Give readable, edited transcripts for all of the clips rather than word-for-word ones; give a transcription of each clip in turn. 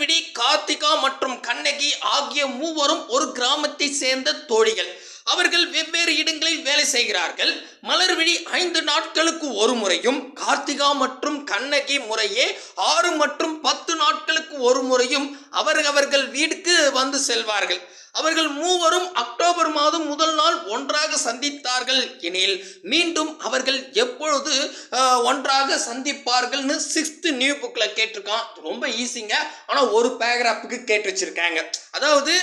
மலர்விழி, கார்த்திகா மற்றும் கண்ணகி ஆகிய மூவரும் ஒரு கிராமத்தை சேர்ந்த தோழிகள். அவர்கள் வெவ்வேறு இடங்களில் வேலை செய்கிறார்கள். மலர்விழி 5 நாட்களுக்கு ஒரு முறையும், கார்த்திகா மற்றும் கண்ணகி முறையே 6 மற்றும் 10 நாட்களுக்கு ஒரு முறையும் அவர்கள் வீட்டுக்கு வந்து செல்வார்கள். அவர்கள் மூவரும் அக்டோபர் மாதம் முதல் நாள் ஒன்றாக சந்தித்தார்கள் எனில் மீண்டும் அவர்கள் எப்பொழுது ஒன்றாக சந்திப்பார்கள்னு 6th நியூ புக்கில் கேட்டிருக்கான். ரொம்ப ஈஸிங்க, ஆனால் ஒரு பேராகிராஃபுக்கு கேட்டு வச்சிருக்காங்க. அதாவது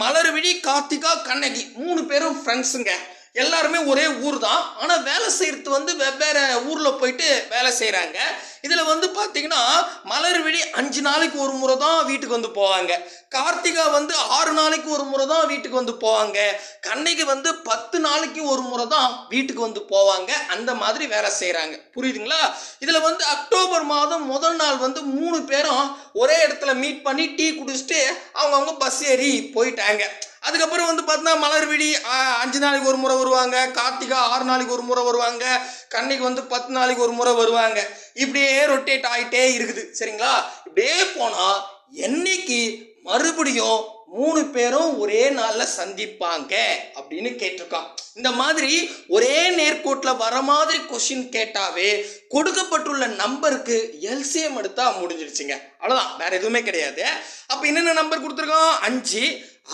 மலர்விழி, கார்த்திகா, கண்ணகி 3 பேரும் ஃப்ரெண்ட்ஸுங்க. எல்லாருமே ஒரே ஊர் தான், ஆனால் வேலை செய்கிறது வந்து வெவ்வேறு ஊரில் போயிட்டு வேலை செய்கிறாங்க. இதில் வந்து பார்த்தீங்கன்னா மலர்விழி 5 நாளைக்கு ஒரு முறை தான் வீட்டுக்கு வந்து போவாங்க. கார்த்திகா வந்து 6 நாளைக்கு ஒரு முறை தான் வீட்டுக்கு வந்து போவாங்க. கண்ணகி வந்து 10 நாளைக்கு ஒரு முறை தான் வீட்டுக்கு வந்து போவாங்க. அந்த மாதிரி வேலை செய்கிறாங்க. புரியுதுங்களா? இதில் வந்து அக்டோபர் மாதம் முதல் நாள் வந்து 3 பேரும் ஒரே இடத்துல மீட் பண்ணி டீ குடிச்சிட்டு அவங்கவுங்க பஸ் ஏறி போயிட்டாங்க. அதுக்கப்புறம் வந்து பார்த்தீங்கன்னா மலர்விழி 5 நாளைக்கு ஒரு முறை வருவாங்க, கார்த்திகா 6 நாளைக்கு ஒரு முறை வருவாங்க, கண்ணகி வந்து 10 நாளைக்கு ஒரு முறை வருவாங்க. இப்படியே ரொட்டேட் ஆகிட்டே இருக்குது. சரிங்களா? இப்படியே போனால் என்னைக்கு மறுபடியும் 3 பேரும் ஒரே நாளில் சந்திப்பாங்க அப்படின்னு கேட்டிருக்கான். இந்த மாதிரி ஒரே நேர்கோட்டில் வர மாதிரி கொஸ்டின் கேட்டாவே கொடுக்கப்பட்டுள்ள நம்பருக்கு எல்சிஎம் எடுத்தா முடிஞ்சிருச்சுங்க. அவ்வளோதான், வேற எதுவுமே கிடையாது. அப்போ என்னென்ன நம்பர் கொடுத்துருக்கோம்? 5,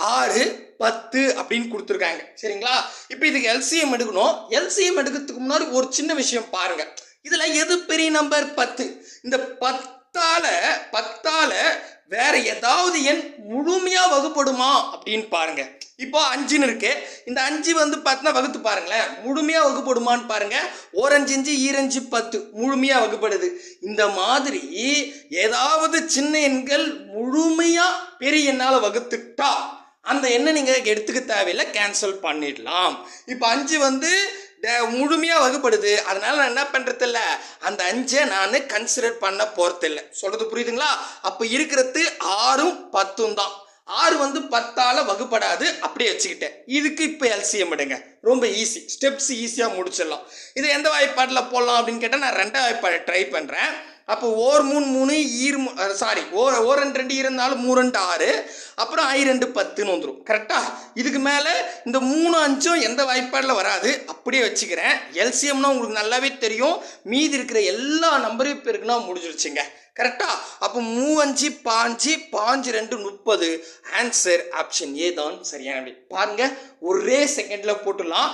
6, 10 அப்படின்னு கொடுத்துருக்காங்க. சரிங்களா? இப்போ இதுக்கு எல்சிஎம் எடுக்கணும். எல்சிஎம் எடுக்கிறதுக்கு முன்னாடி ஒரு சின்ன விஷயம் பாருங்க. இதில் எது பெரிய நம்பர்? 10. இந்த 10ஆல வேற ஏதாவது எண் முழுமையா வகுப்படுமா அப்படின்னு பாருங்க. இப்போ 5ன்னு இருக்கு. இந்த 5 வந்து 10 வகுத்து பாருங்களேன், முழுமையா வகுப்படுமான்னு பாருங்க. 1 5 5 2 5 10 முழுமையா வகுப்படுது. இந்த மாதிரி ஏதாவது சின்ன எண்கள் முழுமையா பெரிய எண்ணால வகுத்துட்டா அந்த எண்ணை நீங்க எடுத்துக்க தேவையில்லை, கேன்சல் பண்ணிடலாம். இப்போ 5 வந்து முழுமையாக வகுப்படுது, அதனால நான் என்ன பண்ணுறது இல்லை, அந்த 5ஐ நான் கன்சிடர் பண்ண போகிறது இல்லை. சொல்கிறது புரியுதுங்களா? அப்போ இருக்கிறது 6ம் 10ம் தான். 6 வந்து 10ஆல் வகுப்படாது, அப்படியே வச்சுக்கிட்டேன். இதுக்கு இப்போ எல்சிஎம் எடுங்க. ரொம்ப ஈஸி, ஸ்டெப்ஸ் ஈஸியாக முடிச்சிடலாம். இது எந்த வாய்ப்பாட்டில் போடலாம் அப்படின்னு கேட்டால் நான் 2ஆம் வாய்ப்பாடு ட்ரை பண்ணுறேன். அப்போ ஓர் 3 3 ஓர் 2 2 இருந்தாலும் 3 2 6, அப்புறம் I 2 10ன்னு வந்துடும். கரெக்டா? இதுக்கு மேலே இந்த 3 5ம் எந்த வாய்ப்பாடில் வராது, அப்படியே வச்சுக்கிறேன். எல்சிஎம்னா உங்களுக்கு நல்லாவே தெரியும், மீதி இருக்கிற எல்லா நம்பரையும் பெருக்குனா முடிஞ்சிருச்சுங்க. கரெக்டா? அப்போ 3 5 5 2 30. ஆன்சர் ஆப்ஷன் ஏ தான் சரியான. பாருங்க, ஒரே செகண்ட்ல போட்டுடலாம்.